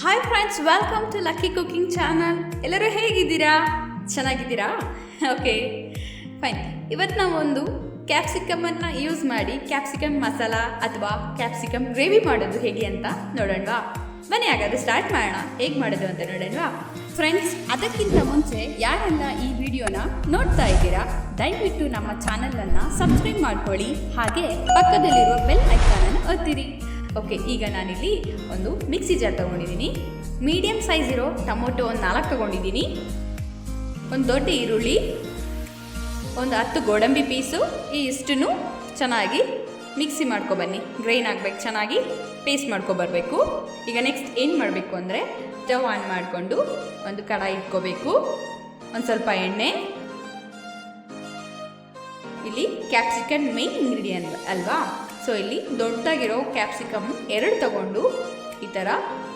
Hi friends, welcome to lucky cooking channel. ಎಲ್ಲರೂ ಹೇಗಿದ್ದೀರಾ? ಚೆನ್ನಾಗಿದ್ದೀರಾ? Okay, fine. ಇವತ್ತು ನಾವೊಂದು ಕ್ಯಾಪ್ಸಿಕಮನ್ನು ಯೂಸ್ ಮಾಡಿ ಕ್ಯಾಪ್ಸಿಕಮ್ ಮಸಾಲ ಅಥವಾ ಕ್ಯಾಪ್ಸಿಕಮ್ ಗ್ರೇವಿ ಮಾಡೋದು ಹೇಗೆ ಅಂತ ನೋಡೋಣವಾ? ಬನ್ನಿ ಹಾಗಾದ್ರೆ ಸ್ಟಾರ್ಟ್ ಮಾಡೋಣ. ಹೇಗೆ ಮಾಡೋದು ಅಂತ ನೋಡೋಣವಾ? ಫ್ರೆಂಡ್ಸ್, ಅದಕ್ಕಿಂತ ಮುಂಚೆ ಯಾರೆಲ್ಲ ಈ ವಿಡಿಯೋನ ನೋಡ್ತಾ ಇದ್ದೀರಾ, ದಯವಿಟ್ಟು ನಮ್ಮ ಚಾನಲನ್ನು ಸಬ್ಸ್ಕ್ರೈಬ್ ಮಾಡ್ಕೊಳ್ಳಿ, ಹಾಗೆ ಪಕ್ಕದಲ್ಲಿರುವ ಬೆಲ್ ಐಕಾನನ್ನು ಒತ್ತಿರಿ. ಓಕೆ, ಈಗ ನಾನಿಲ್ಲಿ ಒಂದು ಮಿಕ್ಸಿ ಜಾರ್ ತೊಗೊಂಡಿದ್ದೀನಿ. ಮೀಡಿಯಮ್ ಸೈಜ್ ಇರೋ ಟೊಮೊಟೊ ಒಂದು 4 ತೊಗೊಂಡಿದ್ದೀನಿ. ಒಂದು ದೊಡ್ಡ ಈರುಳ್ಳಿ, ಒಂದು 10 ಗೋಡಂಬಿ ಪೀಸು. ಇಷ್ಟನ್ನು ಚೆನ್ನಾಗಿ ಮಿಕ್ಸಿ ಮಾಡ್ಕೊಬನ್ನಿ. ಗ್ರೈನ್ ಆಗಬೇಕು, ಚೆನ್ನಾಗಿ ಪೇಸ್ಟ್ ಮಾಡ್ಕೊಬರ್ಬೇಕು. ಈಗ ನೆಕ್ಸ್ಟ್ ಏನು ಮಾಡಬೇಕು ಅಂದರೆ, ಸ್ಟವ್ ಆನ್ ಮಾಡಿಕೊಂಡು ಒಂದು ಕಡಾಯಿ ಇಟ್ಕೋಬೇಕು. ಒಂದು ಸ್ವಲ್ಪ ಎಣ್ಣೆ. ಇಲ್ಲಿ ಕ್ಯಾಪ್ಸಿಕಮ್ ಮೇನ್ ಇಂಗ್ರೀಡಿಯಂಟ್ ಅಲ್ವಾ, ಸೊ ಇಲ್ಲಿ ದೊಡ್ಡದಾಗಿರೋ ಕ್ಯಾಪ್ಸಿಕಮ್ 2 ತಗೊಂಡು ಈ ಥರ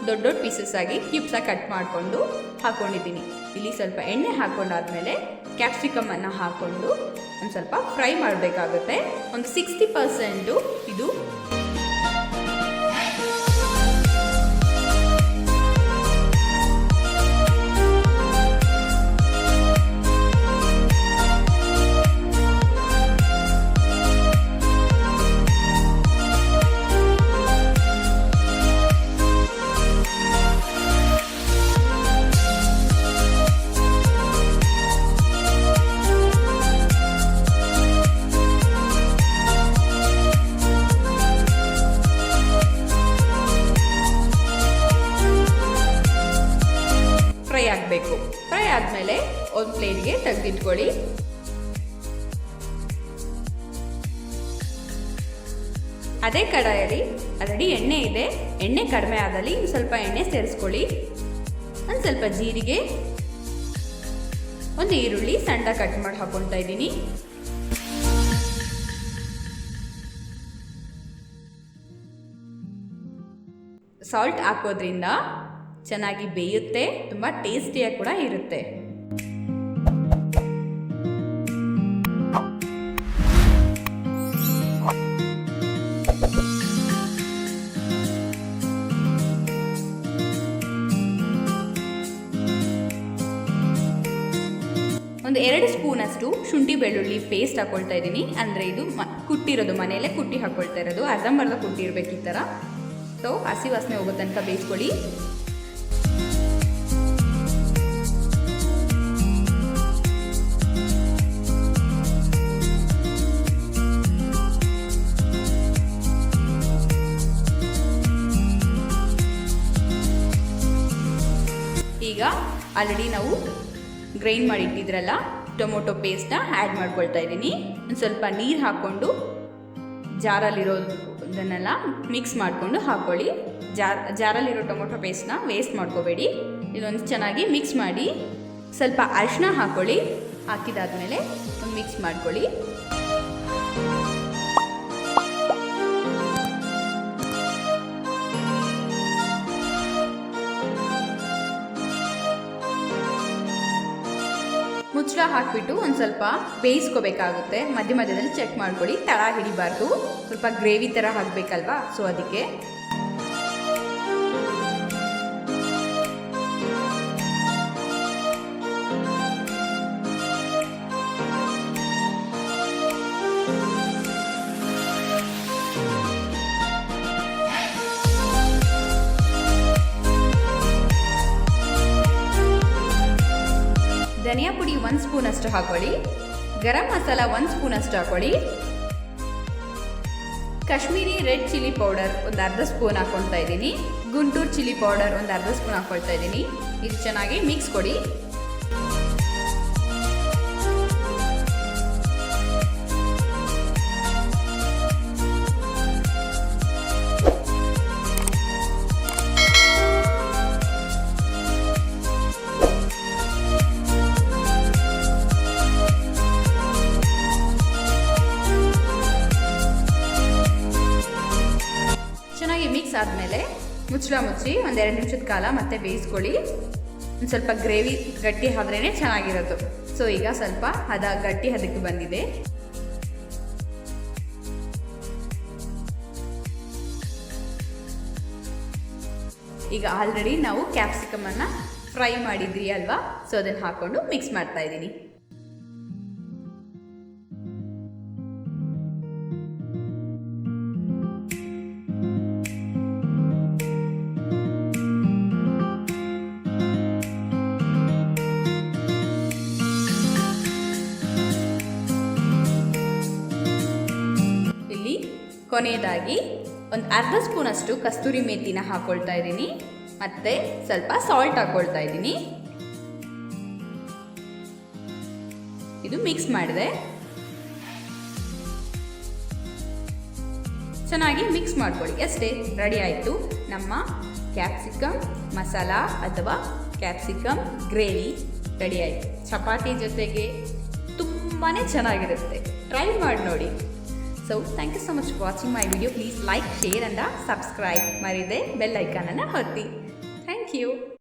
ದೊಡ್ಡ ದೊಡ್ಡ ಪೀಸಸ್ ಆಗಿ ಕ್ಯೂಬ್ಸಾಗಿ ಕಟ್ ಮಾಡಿಕೊಂಡು ಹಾಕ್ಕೊಂಡಿದ್ದೀನಿ. ಇಲ್ಲಿ ಸ್ವಲ್ಪ ಎಣ್ಣೆ ಹಾಕ್ಕೊಂಡಾದ್ಮೇಲೆ ಕ್ಯಾಪ್ಸಿಕಮನ್ನು ಹಾಕ್ಕೊಂಡು ಒಂದು ಸ್ವಲ್ಪ ಫ್ರೈ ಮಾಡಬೇಕಾಗುತ್ತೆ. ಒಂದು 60% ಇದು ಆಗಬೇಕು. ಫ್ರೈ ಆದಮೇಲೆ ಒಂದು ಪ್ಲೇಟ್ಗೆ ತೆಗೆದಿಟ್ಕೊಳ್ಳಿ. ಅದೇ ಕಡಾಯಲ್ಲಿ ಆಲ್ರೆಡಿ ಎಣ್ಣೆ ಇದೆ. ಎಣ್ಣೆ ಕಡಿಮೆ ಆದಲ್ಲಿ ಸ್ವಲ್ಪ ಎಣ್ಣೆ ಸೇರಿಸ್ಕೊಳ್ಳಿ. ಒಂದು ಸ್ವಲ್ಪ ಜೀರಿಗೆ, ಒಂದು ಈರುಳ್ಳಿ ಸಣ್ಣ ಕಟ್ ಮಾಡಿ ಹಾಕೊಳ್ತಾ ಇದ್ದೀನಿ. ಸಾಲ್ಟ್ ಹಾಕೋದ್ರಿಂದ ಚೆನ್ನಾಗಿ ಬೇಯುತ್ತೆ, ತುಂಬ ಟೇಸ್ಟಿಯಾಗಿ ಕೂಡ ಇರುತ್ತೆ. ಒಂದು 2 ಸ್ಪೂನಷ್ಟು ಶುಂಠಿ ಬೆಳ್ಳುಳ್ಳಿ ಪೇಸ್ಟ್ ಹಾಕೊಳ್ತಾ ಇದ್ದೀನಿ. ಅಂದರೆ ಇದು ಕುಟ್ಟಿರೋದು, ಮನೆಯಲ್ಲೇ ಕುಟ್ಟಿ ಹಾಕೊಳ್ತಾ ಇರೋದು. ಅರ್ಧಂಬರ್ಧ ಕುಟ್ಟಿರ್ಬೇಕು ಈ ಥರ. ಸೊ ಹಸಿ ವಾಸನೆ ಹೋಗೋ ತನಕ ಬೇಯಿಸ್ಕೊಳ್ಳಿ. ಈಗ ಆಲ್ರೆಡಿ ನಾವು ಗ್ರೈಂಡ್ ಮಾಡಿ ಇಟ್ಟಿದ್ರಲ್ಲ ಟೊಮೊಟೊ ಪೇಸ್ಟ್ನ ಆ್ಯಡ್ ಮಾಡ್ಕೊಳ್ತಾ ಇದ್ದೀನಿ. ಒಂದು ಸ್ವಲ್ಪ ನೀರು ಹಾಕ್ಕೊಂಡು ಜಾರಲ್ಲಿರೋದನ್ನೆಲ್ಲ ಮಿಕ್ಸ್ ಮಾಡಿಕೊಂಡು ಹಾಕ್ಕೊಳ್ಳಿ. ಜಾರಲ್ಲಿರೋ ಟೊಮೊಟೊ ಪೇಸ್ಟ್ನ ವೇಸ್ಟ್ ಮಾಡ್ಕೋಬೇಡಿ. ಇದೊಂದು ಚೆನ್ನಾಗಿ ಮಿಕ್ಸ್ ಮಾಡಿ ಸ್ವಲ್ಪ ಅರಿಶಿನ ಹಾಕ್ಕೊಳ್ಳಿ. ಹಾಕಿದಾದ್ಮೇಲೆ ಒಂದು ಮಿಕ್ಸ್ ಮಾಡ್ಕೊಳ್ಳಿ. ಮುಚ್ಚಳ ಹಾಕಿಬಿಟ್ಟು ಒಂದು ಸ್ವಲ್ಪ ಬೇಯಿಸ್ಕೋಬೇಕಾಗುತ್ತೆ. ಮಧ್ಯ ಮಧ್ಯದಲ್ಲಿ ಚೆಕ್ ಮಾಡ್ಕೊಳ್ಳಿ, ತಳ ಹಿಡಿಬಾರ್ದು. ಸ್ವಲ್ಪ ಗ್ರೇವಿ ಥರ ಹಾಕಬೇಕಲ್ವಾ, ಸೊ ಅದಕ್ಕೆ. ಧನಿಯಾ ಪುಡಿ 1 ಸ್ಪೂನಷ್ಟು ಹಾಕೊಳ್ಳಿ. ಗರಂ ಮಸಾಲ 1 ಸ್ಪೂನಷ್ಟು ಹಾಕೊಳ್ಳಿ. ಕಾಶ್ಮೀರಿ ರೆಡ್ ಚಿಲ್ಲಿ ಪೌಡರ್ ಒಂದು ಅರ್ಧ ಸ್ಪೂನ್ ಹಾಕ್ಕೊಳ್ತಾ ಇದ್ದೀನಿ. ಗುಂಟೂರು ಚಿಲ್ಲಿ ಪೌಡರ್ ಒಂದು ಅರ್ಧ ಸ್ಪೂನ್ ಹಾಕ್ಕೊಳ್ತಾ ಇದ್ದೀನಿ. ಇದು ಚೆನ್ನಾಗಿ ಮಿಕ್ಸ್ ಕೊಡಿ. ಮಿಕ್ಸ್ ಆದಮೇಲೆ ಮುಚ್ಚಳ ಮುಚ್ಚಿ ಒಂದು 2 ನಿಮಿಷದ ಕಾಲ ಮತ್ತೆ ಬೇಯಿಸ್ಕೊಳ್ಳಿ. ಒಂದು ಸ್ವಲ್ಪ ಗ್ರೇವಿ ಗಟ್ಟಿ ಆದ್ರೇ ಚೆನ್ನಾಗಿರೋದು. ಸೊ ಈಗ ಸ್ವಲ್ಪ ಗಟ್ಟಿ ಹದಕ್ಕೆ ಬಂದಿದೆ. ಈಗ ಆಲ್ರೆಡಿ ನಾವು ಕ್ಯಾಪ್ಸಿಕಮನ್ನು ಫ್ರೈ ಮಾಡಿದ್ರಿ ಅಲ್ವಾ, ಸೊ ಅದನ್ನು ಹಾಕ್ಕೊಂಡು ಮಿಕ್ಸ್ ಮಾಡ್ತಾ ಇದ್ದೀನಿ. ಇಲ್ಲಿ ಕೊನೆಯದಾಗಿ ಒಂದು ಅರ್ಧ ಸ್ಪೂನಷ್ಟು ಕಸ್ತೂರಿ ಮೇಥಿನ ಹಾಕ್ಕೊಳ್ತಾ ಇದ್ದೀನಿ, ಮತ್ತು ಸ್ವಲ್ಪ ಸಾಲ್ಟ್ ಹಾಕ್ಕೊಳ್ತಾ ಇದ್ದೀನಿ. ಇದು ಮಿಕ್ಸ್ ಮಾಡಿದೆ, ಚೆನ್ನಾಗಿ ಮಿಕ್ಸ್ ಮಾಡ್ಕೊಳ್ಳಿ. ಅಷ್ಟೇ, ರೆಡಿ ಆಯಿತು ನಮ್ಮ ಕ್ಯಾಪ್ಸಿಕಮ್ ಮಸಾಲ ಅಥವಾ ಕ್ಯಾಪ್ಸಿಕಮ್ ಗ್ರೇವಿ ರೆಡಿ ಆಯಿತು. ಚಪಾತಿ ಜೊತೆಗೆ ತುಂಬಾ ಚೆನ್ನಾಗಿರುತ್ತೆ, ಟ್ರೈ ಮಾಡಿ ನೋಡಿ. So thank you so much for watching my video. Please like, share and subscribe. ಮರಿದೆ ಬೆಲ್ ಐಕಾನನ್ನು ಒತ್ತಿ. Thank you.